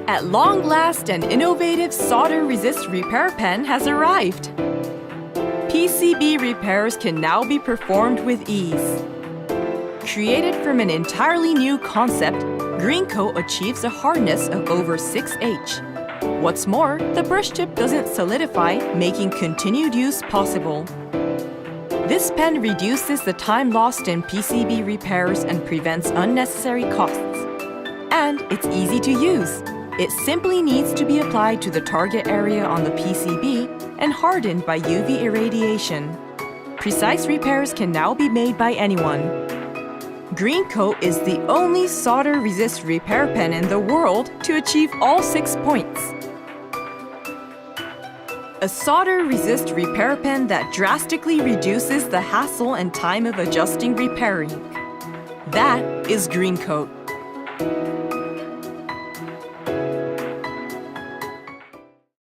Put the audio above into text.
At long last, an innovative solder-resist repair pen has arrived. PCB repairs can now be performed with ease. Created from an entirely new concept, GreenCoat achieves a hardness of over 6H. What's more, the brush tip doesn't solidify, making continued use possible. This pen reduces the time lost in PCB repairs and prevents unnecessary costs. And it's easy to use. It simply needs to be applied to the target area on the PCB and hardened by UV irradiation. Precise repairs can now be made by anyone. GreenCoat is the only solder-resist repair pen in the world to achieve all 6 points. A solder-resist repair pen that drastically reduces the hassle and time of adjusting repairing. That is GreenCoat.